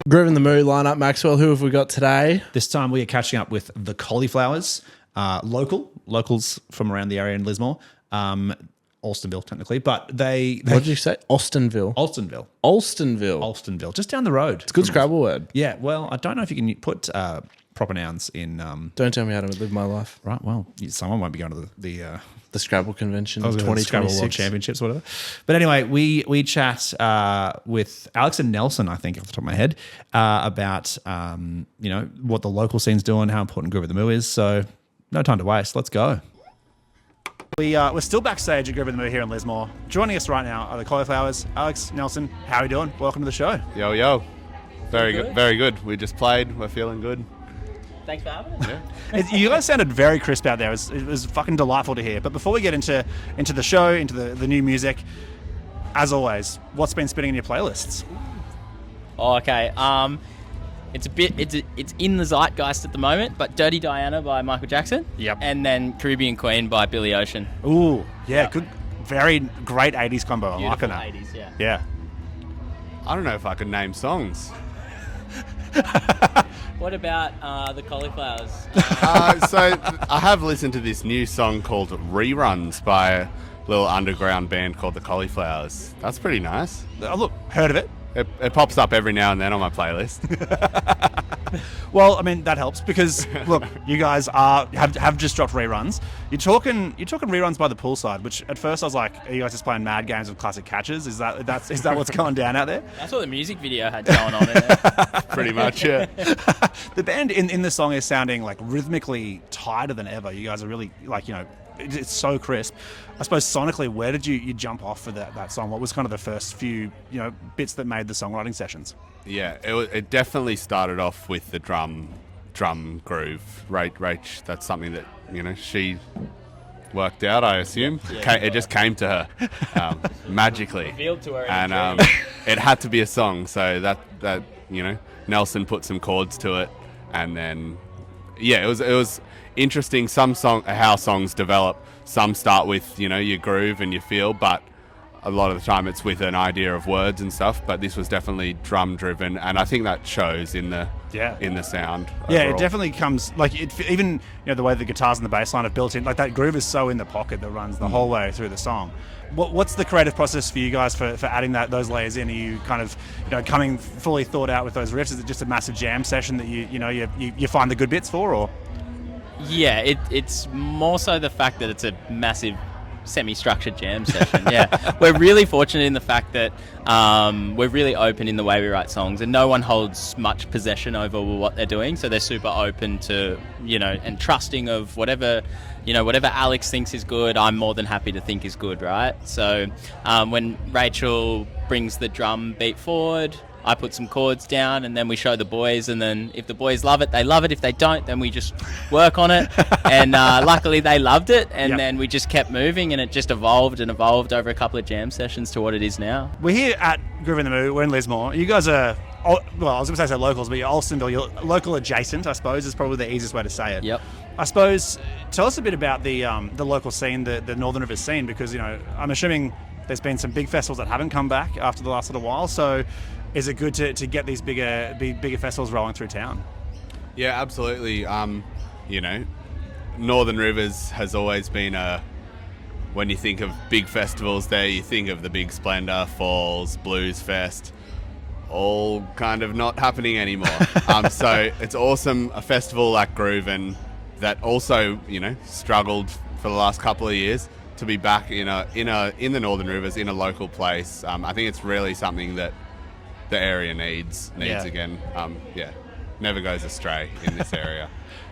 Groovin the Moo lineup, Maxwell. Who have we got today? This time we are catching up with the Colliflowers, locals from around the area in Lismore, Alstonville technically, but they What did you say? Austinville. Alstonville, just down the road. It's a good Scrabble word. Yeah, well, I don't know if you can put proper nouns in. Don't tell me how to live my life. Right, well, someone won't be going to the Scrabble convention, Scrabble 2026 World Championships, whatever. But anyway, we chat with Alex and Nelson, I think, off the top of my head, about what the local scene's doing, how important Groovin the Moo is. So no time to waste. Let's go. We're still backstage at Groovin the Moo here in Lismore. Joining us right now are the Colliflowers. Alex, Nelson, how are you doing? Welcome to the show. Yo. Very good. Very good. We just played. We're feeling good. Thanks for having us. Yeah. You guys sounded very crisp out there. It was fucking delightful to hear. But before we get into the show, into the new music, as always, what's been spinning in your playlists? Oh, okay. It's in the zeitgeist at the moment, but Dirty Diana by Michael Jackson. Yep. And then Caribbean Queen by Billy Ocean. Ooh, yeah, good, very great 80s combo. I'm liking Beautiful that. 80s, yeah. Yeah. I don't know if I could name songs. What about the Colliflowers? So I have listened to this new song called Reruns by a little underground band called the Colliflowers. That's pretty nice. Oh, look, heard of it. It pops up every now and then on my playlist. Well, I mean, that helps because, look, you guys have just dropped Reruns. You're talking Reruns by the poolside, which at first I was like, are you guys just playing mad games of classic catches? Is that what's going down out there? That's what the music video had going on in it. Pretty much, yeah. The band in the song is sounding like rhythmically tighter than ever. You guys are really it's so crisp. I suppose sonically, where did you jump off for that song? What was kind of the first few bits that made the songwriting sessions? Yeah, it definitely started off with the drum groove. Rach, that's something that she worked out, I assume. It just came to her magically, Revealed to her, and it had to be a song. So that Nelson put some chords to it, and then it was interesting. How songs develop. Some start with your groove and your feel, but a lot of the time it's with an idea of words and stuff. But this was definitely drum driven, and I think that shows in the sound. Yeah, overall. it definitely comes even the way the guitars and the bass line are built in. Like that groove is so in the pocket that runs the whole way through the song. What's the creative process for you guys for adding those layers in? Are you kind of coming fully thought out with those riffs? Is it just a massive jam session that you find the good bits for, or? Yeah, it's more so the fact that it's a massive semi-structured jam session. Yeah, we're really fortunate in the fact that we're really open in the way we write songs, and no one holds much possession over what they're doing. So they're super open to and trusting of whatever Alex thinks is good. I'm more than happy to think is good, right? So when Rachel brings the drum beat forward, I put some chords down, and then we show the boys, and then if the boys love it, they love it. If they don't, then we just work on it. And luckily they loved it, and then we just kept moving, and it just evolved over a couple of jam sessions to what it is now. We're here at Groovin the Moo. We're in Lismore. You guys are, I was going to say locals, but you're Alstonville. You're local adjacent, I suppose, is probably the easiest way to say it. Yep. I suppose, tell us a bit about the local scene, the Northern Rivers scene, because I'm assuming there's been some big festivals that haven't come back after the last little while. So is it good to get these bigger festivals rolling through town? Yeah, absolutely. Northern Rivers has always been when you think of big festivals there, you think of the Big Splendor, Falls, Blues Fest, all kind of not happening anymore. So it's awesome, a festival like Groovin that also, struggled for the last couple of years, to be back in the Northern Rivers, in a local place. I think it's really something that the area needs again. Never goes astray in this area.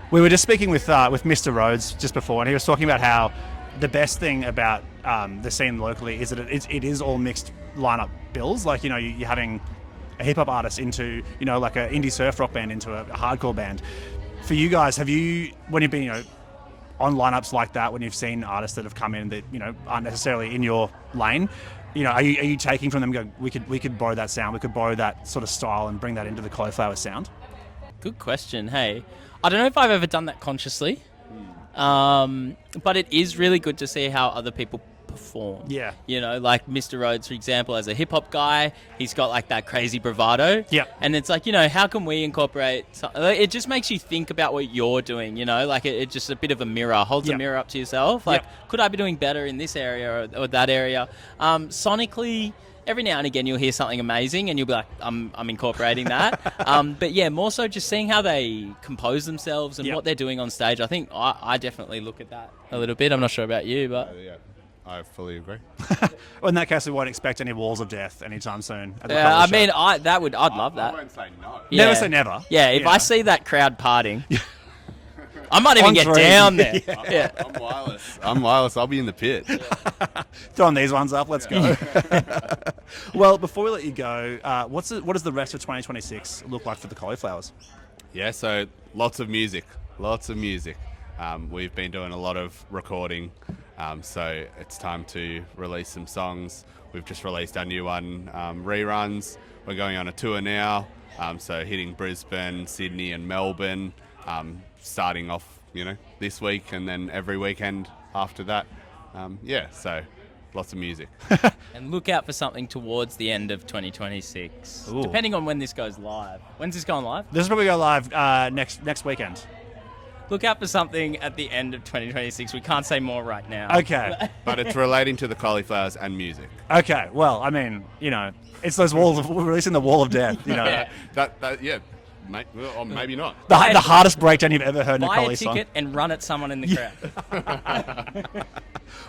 We were just speaking with Mr. Rhodes just before, and he was talking about how the best thing about the scene locally is that it is all mixed lineup bills. Like you're having a hip hop artist into like an indie surf rock band into a hardcore band. For you guys, when you've been on lineups like that, when you've seen artists that have come in that aren't necessarily in your lane, are you taking from them and go, we could borrow that sound, we could borrow that sort of style and bring that into the Colliflower sound? Good question. Hey, I don't know if I've ever done that consciously, but it is really good to see how other people perform. Yeah. You know, like Mr. Rhodes, for example, as a hip hop guy, he's got like that crazy bravado. Yep. And it's like, you know, how can we incorporate? It just makes you think about what you're doing. You know, like it's just a bit of a mirror. Holds Yep. a mirror up to yourself. Like, Yep. could I be doing better in this area or that area? Sonically, every now and again you'll hear something amazing and you'll be like, I'm incorporating that. But yeah, more so just seeing how they compose themselves and Yep. what they're doing on stage. I think I definitely look at that a little bit. I'm not sure about you, but Yeah, I fully agree. Well, in that case, we won't expect any walls of death anytime soon. At the yeah, College I mean, show. I'd love I that. won't say no. Yeah. Never say never. Yeah, if You I know. see that crowd partying, I might even On get dream. down there. Yeah. I'm wireless. I'm wireless. I'll be in the pit. Throwing these ones up. Let's go. Well, before we let you go, what does the rest of 2026 look like for the Colliflowers? Yeah, so lots of music. We've been doing a lot of recording, so it's time to release some songs. We've just released our new one, Reruns. We're going on a tour now, so hitting Brisbane, Sydney and Melbourne, starting off, this week and then every weekend after that. So lots of music. And look out for something towards the end of 2026, Ooh. depending on when this goes live. When's this going live? This is probably go live next weekend. Look out for something at the end of 2026. We can't say more right now. Okay. But it's relating to the Colliflowers and music. Okay. Well, I mean, it's those walls of we're releasing the wall of death. Yeah. Or maybe not. The hardest breakdown you've ever heard in a Buy a Collie song. ticket and run at someone in the crowd.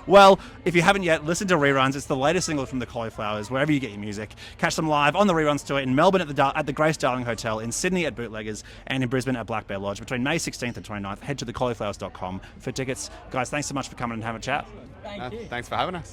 Well, if you haven't yet, listen to Reruns. It's the latest single from the Colliflowers, wherever you get your music. Catch them live on the Reruns tour in Melbourne at the Grace Darling Hotel, in Sydney at Bootleggers, and in Brisbane at Black Bear Lodge between May 16th and 29th. Head to thecolliflowers.com for tickets. Guys, thanks so much for coming and having a chat. Thank you. Thanks for having us.